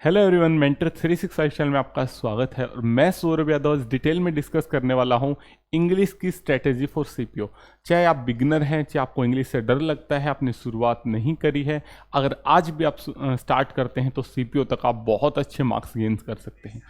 Hello everyone, mentor 365 channel में आपका स्वागत है। और मैं सौरभ यादव आज डिटेल में डिस्कस करने वाला हूं इंग्लिश की स्ट्रेटेजी फॉर सीपीओ। चाहे आप बिगनर हैं, चाहे आपको इंग्लिश से डर लगता है, आपने शुरुआत नहीं करी है, अगर आज भी आप स्टार्ट करते हैं तो सीपीओ तक आप बहुत अच्छे मार्क्स गेन कर सकते हैं।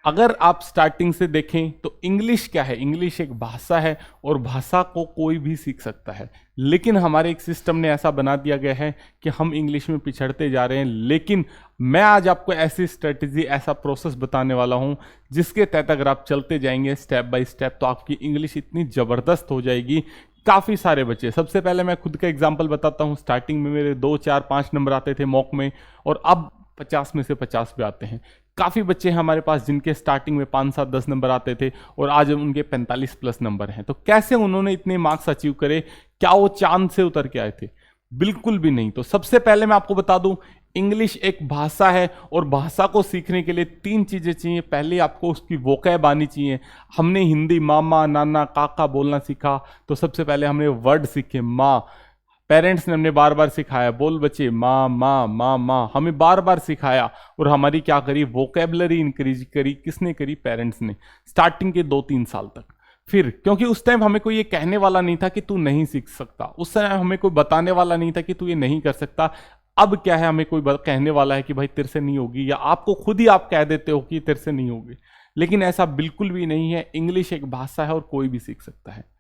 अगर आप स्टार्टिंग से देखें तो इंग्लिश क्या है, इंग्लिश एक भाषा है और भाषा को कोई भी सीख सकता है। लेकिन हमारे एक सिस्टम ने ऐसा बना दिया गया है कि हम इंग्लिश में पिछड़ते जा रहे हैं। लेकिन मैं आज आपको ऐसी स्ट्रेटजी, ऐसा प्रोसेस बताने वाला हूं जिसके तहत अगर आप चलते जाएंगे स्टेप बाय स्टेप तो आपकी इंग्लिश इतनी ज़बरदस्त हो जाएगी। काफ़ी सारे बच्चे, सबसे पहले मैं खुद का एग्जाम्पल बताता हूँ। स्टार्टिंग में मेरे 2, 4, 5 नंबर आते थे मॉक में और अब 50 में से 50 पे आते हैं। काफ़ी बच्चे हैं हमारे पास जिनके स्टार्टिंग में 5, 7, 10 नंबर आते थे और आज उनके 45 प्लस नंबर हैं। तो कैसे उन्होंने इतने मार्क्स अचीव करे? क्या वो चांद से उतर के आए थे? बिल्कुल भी नहीं। तो सबसे पहले मैं आपको बता दूं, इंग्लिश एक भाषा है और भाषा को सीखने के लिए 3 चीज़ें चाहिए। पहले आपको उसकी वोकैब आनी चाहिए। हमने हिंदी मामा, नाना, काका बोलना सीखा तो सबसे पहले हमने वर्ड सीखे। माँ, पेरेंट्स ने हमने बार बार सिखाया, बोल बच्चे माँ माँ माँ माँ, हमें बार बार सिखाया और हमारी क्या करी, वोकेबलरी इंक्रीज करी। किसने करी? पेरेंट्स ने, स्टार्टिंग के 2-3 साल तक। फिर क्योंकि उस टाइम हमें कोई ये कहने वाला नहीं था कि तू नहीं सीख सकता, उस टाइम हमें कोई बताने वाला नहीं था कि तू ये नहीं कर सकता। अब क्या है, हमें कोई कहने वाला है कि भाई तेरे से नहीं होगी, या आपको खुद ही आप कह देते हो कि तेरे से नहीं होगी। लेकिन ऐसा बिल्कुल भी नहीं है। इंग्लिश एक भाषा है और कोई भी सीख सकता है।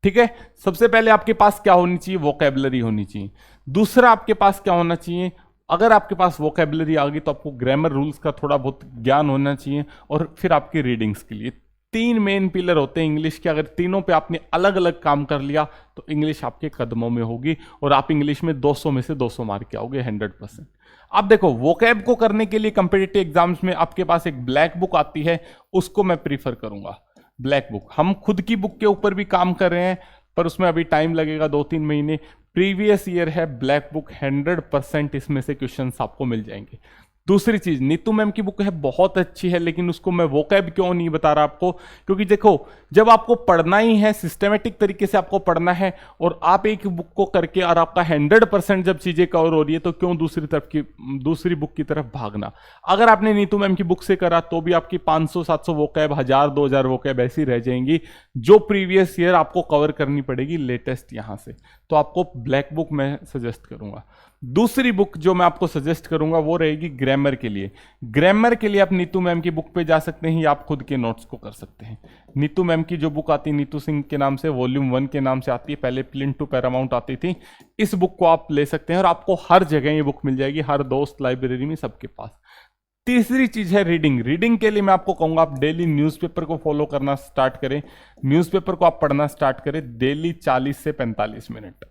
ठीक है, सबसे पहले आपके पास क्या होनी चाहिए? वोकेबलरी होनी चाहिए। दूसरा आपके पास क्या होना चाहिए? अगर आपके पास वोकेबलरी आ गई तो आपको ग्रामर रूल्स का थोड़ा बहुत ज्ञान होना चाहिए। और फिर आपकी रीडिंग्स के लिए 3 मेन पिलर होते हैं इंग्लिश के। अगर तीनों पे आपने अलग अलग काम कर लिया तो इंग्लिश आपके कदमों में होगी और आप इंग्लिश में 200 में से 200 मार्क के आओगे 100%। अब देखो, वोकैब को करने के लिए कंपिटिटिव एग्जाम्स में आपके पास एक ब्लैक बुक आती है, उसको मैं प्रीफर करूंगा। ब्लैक बुक, हम खुद की बुक के ऊपर भी काम कर रहे हैं पर उसमें अभी टाइम लगेगा 2-3 महीने। प्रीवियस ईयर है ब्लैक बुक, 100% इसमें से क्वेश्चंस आपको मिल जाएंगे। दूसरी चीज, नीतू मैम की बुक है, बहुत अच्छी है, लेकिन उसको मैं वोकैब क्यों नहीं बता रहा आपको? क्योंकि देखो, जब आपको पढ़ना ही है, सिस्टमेटिक तरीके से आपको पढ़ना है और आप एक बुक को करके और आपका 100% जब चीजें कवर हो रही है तो क्यों दूसरी बुक की तरफ भागना? अगर आपने नीतू मैम की बुक से करा तो भी आपकी 500-700 वोकैब, 1000-2000 वोकैब ऐसी रह जाएंगी जो प्रीवियस ईयर आपको कवर करनी पड़ेगी लेटेस्ट यहां से। तो आपको ब्लैक बुक मैं सजेस्ट करूंगा। दूसरी बुक जो मैं आपको सजेस्ट करूंगा वो रहेगी ग्रामर के लिए। ग्रामर के लिए आप नीतू मैम की बुक पे जा सकते हैं या आप खुद के नोट्स को कर सकते हैं। नीतू मैम की जो बुक आती है नीतू सिंह के नाम से, वॉल्यूम 1 के नाम से आती है, पहले प्लिंथ टू पैरामाउंट आती थी। इस बुक को आप ले सकते हैं और आपको हर जगह ये बुक मिल जाएगी, हर दोस्त, लाइब्रेरी में, सबके पास। तीसरी चीज है रीडिंग। रीडिंग के लिए मैं आपको कहूंगा आप डेली न्यूज़पेपर को फॉलो करना स्टार्ट करें। न्यूज़पेपर को आप पढ़ना स्टार्ट करें डेली 40 से 45 मिनट।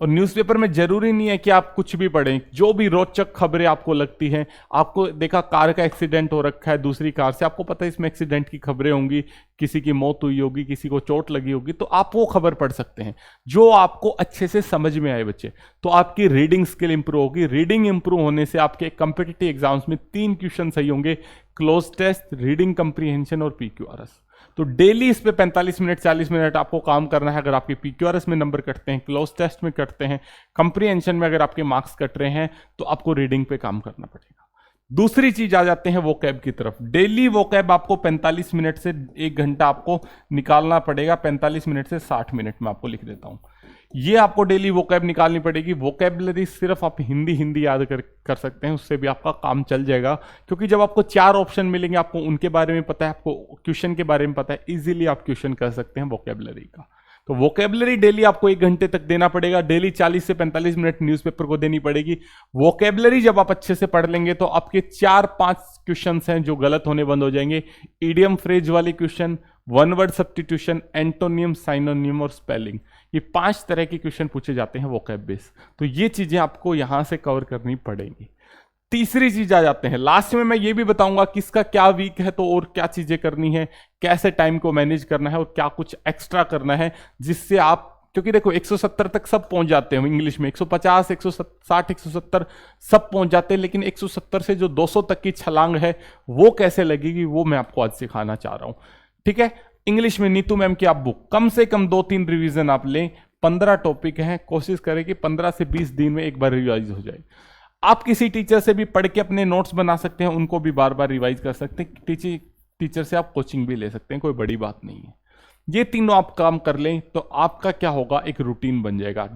और न्यूज़पेपर में जरूरी नहीं है कि आप कुछ भी पढ़ें, जो भी रोचक खबरें आपको लगती हैं। आपको देखा कार का एक्सीडेंट हो रखा है दूसरी कार से, आपको पता है इसमें एक्सीडेंट की खबरें होंगी, किसी की मौत हुई होगी, किसी को चोट लगी होगी, तो आप वो खबर पढ़ सकते हैं जो आपको अच्छे से समझ में आए बच्चे। तो आपकी रीडिंग स्किल इंप्रूव होगी। रीडिंग इंप्रूव होने से आपके कंपिटिटिव एग्जाम्स में 3 क्वेश्चन सही होंगे, क्लोज टेस्ट, रीडिंग कंप्रीहेंशन और पीक्यूआरएस। तो डेली इस पे 45 मिनट 40 मिनट आपको काम करना है। अगर आपके पीक्यूआरएस में नंबर कटते हैं, क्लोज टेस्ट में कटते हैं, कंप्रीहेंशन में अगर आपके मार्क्स कट रहे हैं तो आपको रीडिंग पे काम करना पड़ेगा। दूसरी चीज आ जाते हैं वोकैब की तरफ। डेली वोकैब आपको 45 मिनट से 1 घंटा आपको निकालना पड़ेगा। 45 मिनट से 60 मिनट में आपको लिख देता हूं, ये आपको डेली वोकैब निकालनी पड़ेगी। वोकैबलरी सिर्फ आप हिंदी याद कर सकते हैं, उससे भी आपका काम चल जाएगा। क्योंकि जब आपको 4 ऑप्शन मिलेंगे, आपको उनके बारे में पता है, आपको क्वेश्चन के बारे में पता है, इजीली आप क्वेश्चन कर सकते हैं वोकैबलरी का। तो वोकैबलरी डेली आपको 1 घंटे तक देना पड़ेगा। डेली 40 से 45 मिनट न्यूज़पेपर को देनी पड़ेगी। वोकैबलरी जब आप अच्छे से पढ़ लेंगे तो आपके 4-5 क्वेश्चन हैं जो गलत होने बंद हो जाएंगे। इडियम फ्रेज वाले question, 1 word substitution, antonym, synonym और स्पेलिंग, ये 5 तरह के क्वेश्चन पूछे जाते हैं वोकैब बेस। तो ये चीजें आपको यहां से कवर करनी पड़ेंगी। तीसरी चीज आ जाते हैं, लास्ट में मैं ये भी बताऊंगा किसका क्या वीक है तो और क्या चीजें करनी है, कैसे टाइम को मैनेज करना है और क्या कुछ एक्स्ट्रा करना है जिससे आप, क्योंकि देखो 170 तक सब पहुंच जाते हैं इंग्लिश में, 150, 160, 170 सब पहुंच जाते हैं, लेकिन 170 से जो 200 तक की छलांग है वो कैसे लगेगी वो मैं आपको आज सिखाना चाह रहा हूं। ठीक है, इंग्लिश में नीतू मैम की आप बुक कम से कम 2-3 रिवीजन आप लें। 15 टॉपिक हैं, कोशिश करें कि 15 से 20 दिन में एक बार रिवाइज हो जाए। आप किसी टीचर से भी पढ़ के अपने नोट्स बना सकते हैं, उनको भी बार बार रिवाइज कर सकते हैं। टीचर से आप कोचिंग भी ले सकते हैं, कोई बड़ी बात नहीं है। ये तीनों आप काम कर लें तो आपका क्या होगा, एक रूटीन बन जाएगा।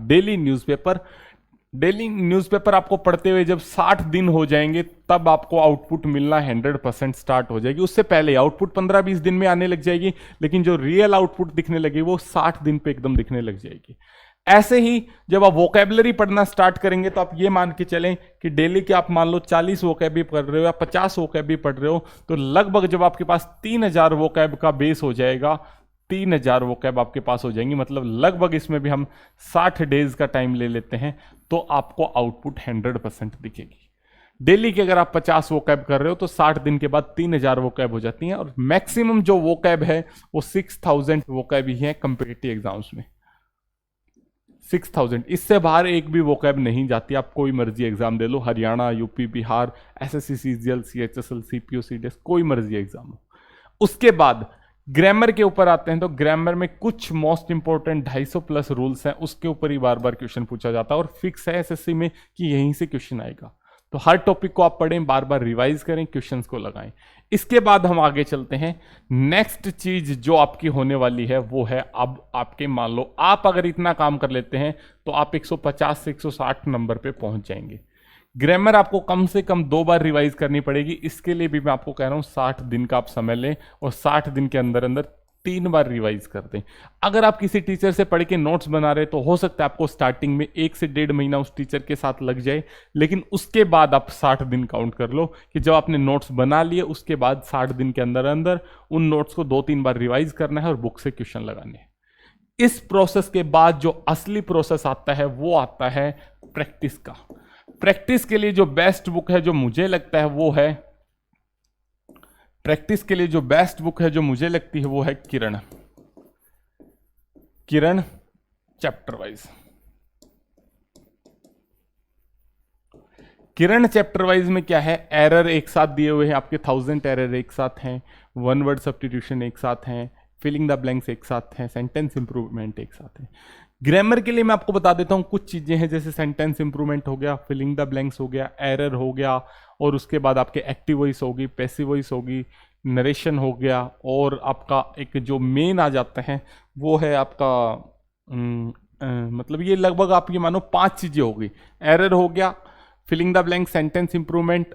डेली न्यूज़पेपर आपको पढ़ते हुए जब 60 दिन हो जाएंगे तब आपको आउटपुट मिलना 100% स्टार्ट हो जाएगी। उससे पहले आउटपुट 15-20 दिन में आने लग जाएगी, लेकिन जो रियल आउटपुट दिखने लगी वो 60 दिन पे एकदम दिखने लग जाएगी। ऐसे ही जब आप वोकैबुलरी पढ़ना स्टार्ट करेंगे तो आप ये मान के चलें कि डेली के आप मान लो 40 वोकैब पढ़ रहे हो या 50 वोकैब पढ़ रहे हो, तो लगभग जब आपके पास 3000 वोकैब का बेस हो जाएगा, 3000 वोकैब आपके पास हो जाएंगी, मतलब लगभग इसमें भी हम 60 डेज का टाइम ले लेते हैं, तो आपको आउटपुट 100% दिखेगी। डेली के अगर आप 50 वोकैब कर रहे हो तो 60 दिन के बाद 3000 वोकैब हो जाती हैं, और मैक्सिमम जो वोकैब है वो 6000 वोकैब ही है कम्पिटिटिव एग्जाम्स में। 6000, इससे बाहर एक भी वोकैब नहीं जाती। आप कोई मर्जी एग्जाम दे लो, Haryana, UP, Bihar, SSC, CGL, CHSL, CPO, CDS, कोई मर्जी एग्जाम हो। उसके बाद ग्रामर के ऊपर आते हैं, तो ग्रामर में कुछ मोस्ट इंपॉर्टेंट 250+ रूल्स हैं, उसके ऊपर ही बार बार क्वेश्चन पूछा जाता है, और फिक्स है एसएससी में कि यहीं से क्वेश्चन आएगा। तो हर टॉपिक को आप पढ़ें, बार बार रिवाइज करें, क्वेश्चंस को लगाएं। इसके बाद हम आगे चलते हैं। नेक्स्ट चीज जो आपकी होने वाली है वो है, अब आपके मान लो आप अगर इतना काम कर लेते हैं तो आप 150 से 160 नंबर पे पहुंच जाएंगे। ग्रामर आपको कम से कम 2 बार रिवाइज करनी पड़ेगी। इसके लिए भी मैं आपको कह रहा हूं 60 दिन का आप समय लें और 60 दिन के अंदर अंदर 3 बार रिवाइज कर दें। अगर आप किसी टीचर से पढ़ के नोट्स बना रहे तो हो सकता है आपको स्टार्टिंग में 1 से 1.5 महीना उस टीचर के साथ लग जाए, लेकिन उसके बाद आप 60 दिन काउंट कर लो कि जब आपने नोट्स बना लिए उसके बाद 60 दिन के अंदर अंदर उन नोट्स को 2-3 बार रिवाइज करना है और बुक से क्वेश्चन लगाने हैं। इस प्रोसेस के बाद जो असली प्रोसेस आता है वो आता है प्रैक्टिस का। प्रैक्टिस के लिए जो बेस्ट बुक है जो मुझे लगता है वो है, प्रैक्टिस के लिए जो बेस्ट बुक है जो मुझे लगती है वो है किरण चैप्टर वाइज। किरण चैप्टर वाइज में क्या है, एरर एक साथ दिए हुए हैं आपके, 1000 एरर एक साथ हैं, 1 वर्ड सब्स्टिट्यूशन एक साथ हैं, फिलिंग द ब्लैंक्स एक साथ हैं, सेंटेंस इंप्रूवमेंट एक साथ है। ग्रामर के लिए मैं आपको बता देता हूं कुछ चीजें हैं, जैसे सेंटेंस इंप्रूवमेंट हो गया, फिलिंग द ब्लैंक्स हो गया, एरर हो गया, और उसके बाद आपके एक्टिव वॉइस होगी, पैसिव वॉइस होगी, नरेशन हो गया, और आपका एक जो मेन आ जाता है वो है आपका मतलब ये लगभग आप ये मानो 5 चीजें होगी। एरर हो गया, filling the blank, sentence improvement,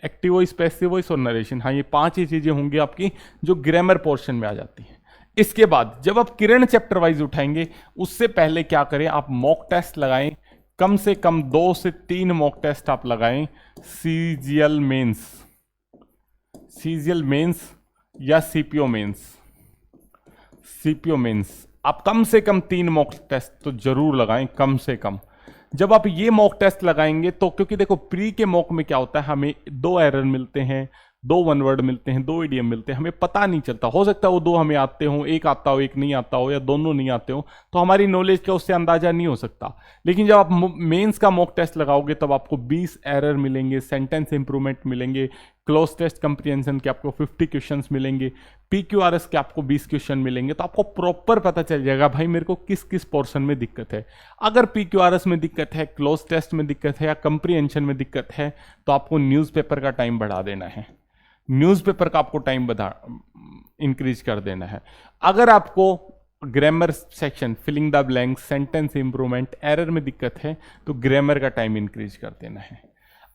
active voice, passive voice और नरेशन। हाँ, ये 5 ही चीजें होंगी आपकी जो ग्रामर पोर्शन में आ जाती हैं। इसके बाद जब आप किरण चैप्टर वाइज उठाएंगे उससे पहले क्या करें, आप मॉक टेस्ट लगाएं, कम से कम 2 से 3 मॉक टेस्ट आप लगाएं। सीजीएल मेंस या सीपीओ मेंस आप कम से कम 3 मॉक टेस्ट तो जरूर लगाएं, कम से कम। जब आप ये मॉक टेस्ट लगाएंगे तो, क्योंकि देखो प्री के मॉक में क्या होता है, हमें 2 एरर मिलते हैं, 2 1 वर्ड मिलते हैं, 2 इडियम मिलते हैं, हमें पता नहीं चलता। हो सकता है वो 2 हमें आते हो, एक आता हो, एक नहीं आता हो, या दोनों नहीं आते हो, तो हमारी नॉलेज का उससे अंदाजा नहीं हो सकता। लेकिन जब आप मेंस का मॉक टेस्ट लगाओगे तब आपको 20 एरर मिलेंगे, सेंटेंस इंप्रूवमेंट मिलेंगे, क्लोज टेस्ट कंप्रीहेंशन के आपको 50 क्वेश्चंस मिलेंगे, पीक्यूआरएस के आपको 20 क्वेश्चन मिलेंगे। तो आपको प्रॉपर पता चल जाएगा भाई मेरे को किस किस पोर्शन में दिक्कत है। अगर पीक्यूआरएस में दिक्कत है, क्लोज टेस्ट में दिक्कत है या कंप्रीहेंशन में दिक्कत है तो आपको न्यूज़पेपर का टाइम बढ़ा देना है, न्यूज़पेपर का आपको टाइम इंक्रीज कर देना है। अगर आपको grammar section, filling the blank, sentence improvement, error में दिक्कत है तो ग्रामर का टाइम इंक्रीज कर देना है।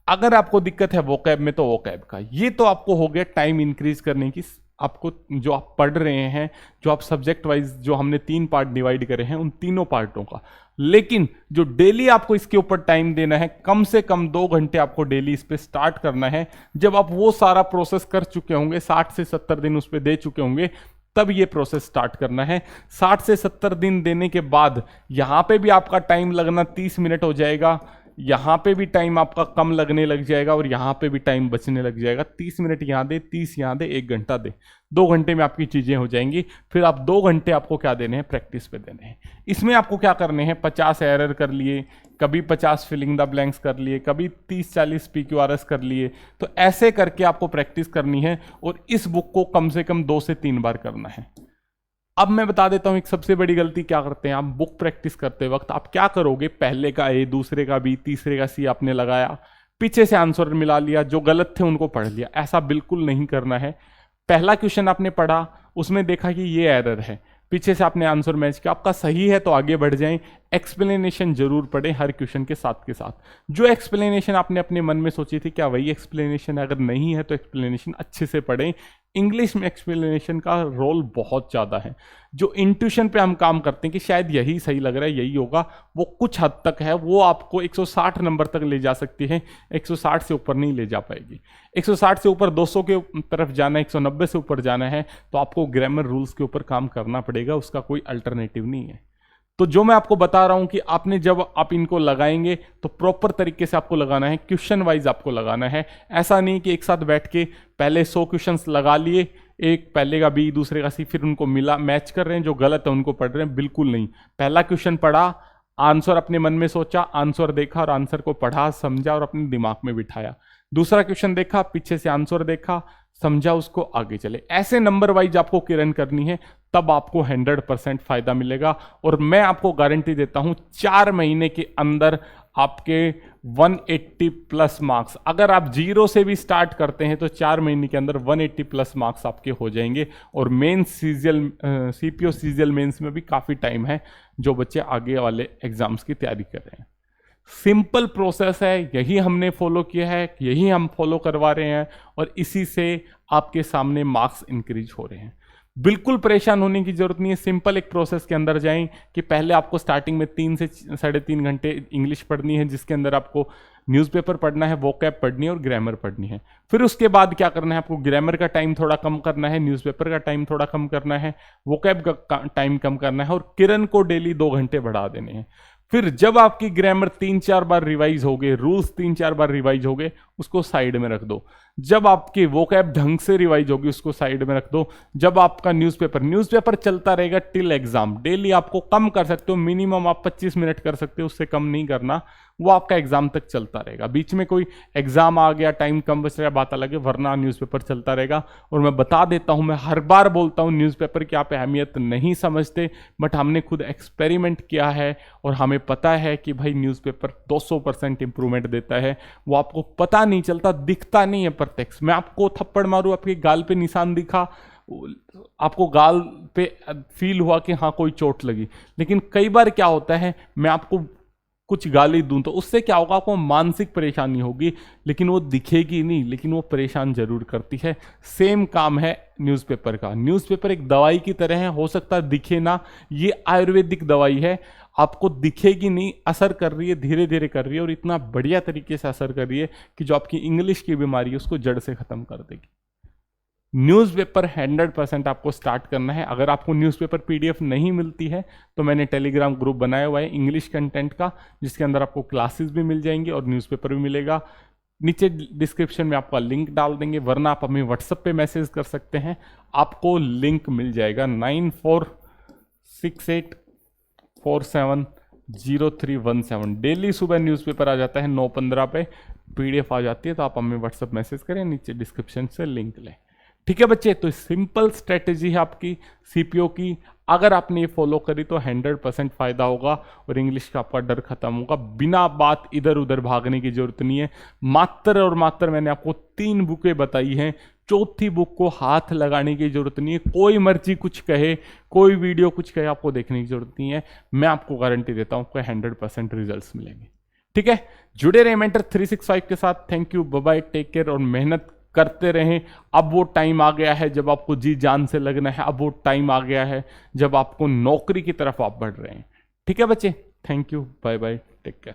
अगर आपको दिक्कत है वोकैब में तो वोकैब का। ये तो आपको हो गया टाइम इंक्रीज करने की। आपको जो आप पढ़ रहे हैं, जो आप सब्जेक्ट वाइज जो हमने 3 पार्ट डिवाइड करे हैं उन तीनों पार्टों का। लेकिन जो डेली आपको इसके ऊपर टाइम देना है, कम से कम 2 घंटे आपको डेली इस पे स्टार्ट करना है। जब आप वो सारा प्रोसेस कर चुके होंगे, 60 से 70 दिन उस पर दे चुके होंगे, तब ये प्रोसेस स्टार्ट करना है। 60 से 70 दिन देने के बाद यहां पे भी आपका टाइम लगना 30 मिनट हो जाएगा, यहां पे भी टाइम आपका कम लगने लग जाएगा और यहां पे भी टाइम बचने लग जाएगा। 30 मिनट यहां दे, 30 यहां दे, 1 घंटा दे, 2 घंटे में आपकी चीजें हो जाएंगी। फिर आप 2 घंटे आपको क्या देने हैं, प्रैक्टिस पे देने हैं। इसमें आपको क्या करने हैं, 50 एरर कर लिए, कभी 50 फिलिंग द ब्लैंक्स कर लिए, कभी 30-40 पीक्यूआरएस कर लिए। तो ऐसे करके आपको प्रैक्टिस करनी है और इस बुक को कम से कम 2 से 3 बार करना है। अब मैं बता देता हूं एक सबसे बड़ी गलती क्या करते हैं आप बुक प्रैक्टिस करते वक्त। आप क्या करोगे, पहले का ए, दूसरे का बी, तीसरे का सी आपने लगाया, पीछे से आंसर मिला लिया, जो गलत थे उनको पढ़ लिया। ऐसा बिल्कुल नहीं करना है। पहला क्वेश्चन आपने पढ़ा, उसमें देखा कि ये एरर है, पीछे से आपने आंसर मैच किया, आपका सही है तो आगे बढ़ जाएं। एक्सप्लेनेशन जरूर पढ़ें हर क्वेश्चन के साथ। जो एक्सप्लेनेशन आपने अपने मन में सोची थी क्या वही एक्सप्लेनेशन है? अगर नहीं है तो एक्सप्लेनेशन अच्छे से पढ़ें। इंग्लिश में एक्सप्लेनेशन का रोल बहुत ज़्यादा है। जो इंट्यूशन पे हम काम करते हैं कि शायद यही सही लग रहा है, यही होगा, वो कुछ हद तक है, वो आपको 160 नंबर तक ले जा सकती है, 160 से ऊपर नहीं ले जा पाएगी। 160 से ऊपर 200 के तरफ जाना है, 190 से ऊपर जाना है, तो आपको ग्रामर रूल्स के ऊपर काम करना पड़ेगा, उसका कोई अल्टरनेटिव नहीं है। तो जो मैं आपको बता रहा हूं कि आपने जब आप इनको लगाएंगे तो प्रॉपर तरीके से आपको लगाना है, क्वेश्चन वाइज आपको लगाना है। ऐसा नहीं कि एक साथ बैठ के पहले 100 क्वेश्चंस लगा लिए, एक पहले का बी, दूसरे का सी, फिर उनको मिला मैच कर रहे हैं, जो गलत है उनको पढ़ रहे हैं। बिल्कुल नहीं। पहला क्वेश्चन पढ़ा, आंसर अपने मन में सोचा, आंसर देखा और आंसर को पढ़ा, समझा और अपने दिमाग में बिठाया। दूसरा क्वेश्चन देखा, पीछे से आंसर देखा, समझा, उसको आगे चले। ऐसे नंबर वाइज आपको किरण करनी है, तब आपको 100% फायदा मिलेगा। और मैं आपको गारंटी देता हूं 4 महीने के अंदर आपके 180 प्लस मार्क्स, अगर आप 0 से भी स्टार्ट करते हैं तो 4 महीने के अंदर 180 प्लस मार्क्स आपके हो जाएंगे। और मेंस सीपीओ सीजीएल मेंस में भी काफ़ी टाइम है, जो बच्चे आगे वाले एग्जाम्स की तैयारी कर रहे हैं। सिंपल प्रोसेस है, यही हमने फॉलो किया है, यही हम फॉलो करवा रहे हैं, और इसी से आपके सामने मार्क्स इंक्रीज हो रहे हैं। बिल्कुल परेशान होने की जरूरत नहीं है। सिंपल एक प्रोसेस के अंदर जाएं कि पहले आपको स्टार्टिंग में 3 से 3.5 घंटे इंग्लिश पढ़नी है, जिसके अंदर आपको न्यूज़पेपर पढ़ना है, वोकैब पढ़नी है और ग्रामर पढ़नी है। फिर उसके बाद क्या करना है, आपको ग्रामर का टाइम थोड़ा कम करना है, न्यूज़पेपर का टाइम थोड़ा कम करना है, वोकैब का टाइम कम करना है, और किरण को डेली 2 घंटे बढ़ा देने हैं। फिर जब आपकी ग्रामर 3-4 बार रिवाइज हो गए, रूल्स 3-4 बार रिवाइज हो गए, उसको साइड में रख दो। जब आपकी वोकैब ढंग से रिवाइज होगी, उसको साइड में रख दो। जब आपका न्यूज़पेपर चलता रहेगा टिल एग्जाम, डेली आपको कम कर सकते हो, मिनिमम आप 25 मिनट कर सकते हो, उससे कम नहीं करना, वो आपका एग्जाम तक चलता रहेगा। बीच में कोई एग्जाम आ गया, टाइम कम बच रहा है, बात अलग है, वरना न्यूज़पेपर चलता रहेगा। और मैं बता देता हूं, मैं हर बार बोलता हूं, न्यूज़पेपर की आप अहमियत नहीं समझते, बट हमने खुद एक्सपेरिमेंट किया है और हमें पता है कि भाई न्यूज़पेपर 200% इंप्रूवमेंट देता है। वो आपको पता नहीं चलता, दिखता नहीं है प्रत्यक्ष। मैं आपको थप्पड़ मारूं, आपके गाल पे निशान दिखा, आपको गाल पे फील हुआ कि हाँ कोई चोट लगी, लेकिन कई बार क्या होता है, मैं आपको कुछ गाली दूं तो उससे क्या होगा, आपको मानसिक परेशानी होगी, लेकिन वो दिखेगी नहीं, लेकिन वो परेशान जरूर करती है। सेम काम है न्यूज़पेपर का। न्यूज़पेपर एक दवाई की तरह है, हो सकता है दिखे ना, ये आयुर्वेदिक दवाई है, आपको दिखेगी नहीं, असर कर रही है, धीरे धीरे कर रही है, और इतना बढ़िया तरीके से असर कर रही है कि जो आपकी इंग्लिश की बीमारी है उसको जड़ से खत्म कर देगी। न्यूज़पेपर 100% आपको स्टार्ट करना है। अगर आपको न्यूज़पेपर पीडीएफ नहीं मिलती है तो मैंने टेलीग्राम ग्रुप बनाया हुआ है इंग्लिश कंटेंट का, जिसके अंदर आपको क्लासेस भी मिल जाएंगी और न्यूज़पेपर भी मिलेगा। नीचे डिस्क्रिप्शन में आपका लिंक डाल देंगे, वरना आप हमें व्हाट्सएप पे मैसेज कर सकते हैं, आपको लिंक मिल जाएगा 9468470317। डेली सुबह न्यूज़पेपर आ जाता है 9:15 पे, पीडीएफ आ जाती है, तो आप हमें व्हाट्सएप मैसेज करें, नीचे डिस्क्रिप्शन से लिंक लें। ठीक है बच्चे, तो सिंपल स्ट्रेटेजी है आपकी सीपीओ की। अगर आपने ये फॉलो करी तो 100% फायदा होगा और इंग्लिश का आपका डर खत्म होगा। बिना बात इधर उधर भागने की जरूरत नहीं है। मात्र और मात्र मैंने आपको 3 बुकें बताई हैं, 4थी बुक को हाथ लगाने की जरूरत नहीं है। कोई मर्जी कुछ कहे, कोई वीडियो कुछ कहे, आपको देखने की जरूरत नहीं है। मैं आपको गारंटी देता हूं आपको 100% रिजल्ट्स मिलेंगे। ठीक है, जुड़े रहे मेंटर 365 के साथ। Thank you, bye bye, take care, और मेहनत करते रहें। अब वो टाइम आ गया है जब आपको जी जान से लगना है, अब वो टाइम आ गया है जब आपको नौकरी की तरफ आप बढ़ रहे हैं। ठीक है बच्चे, thank you, bye bye, take care.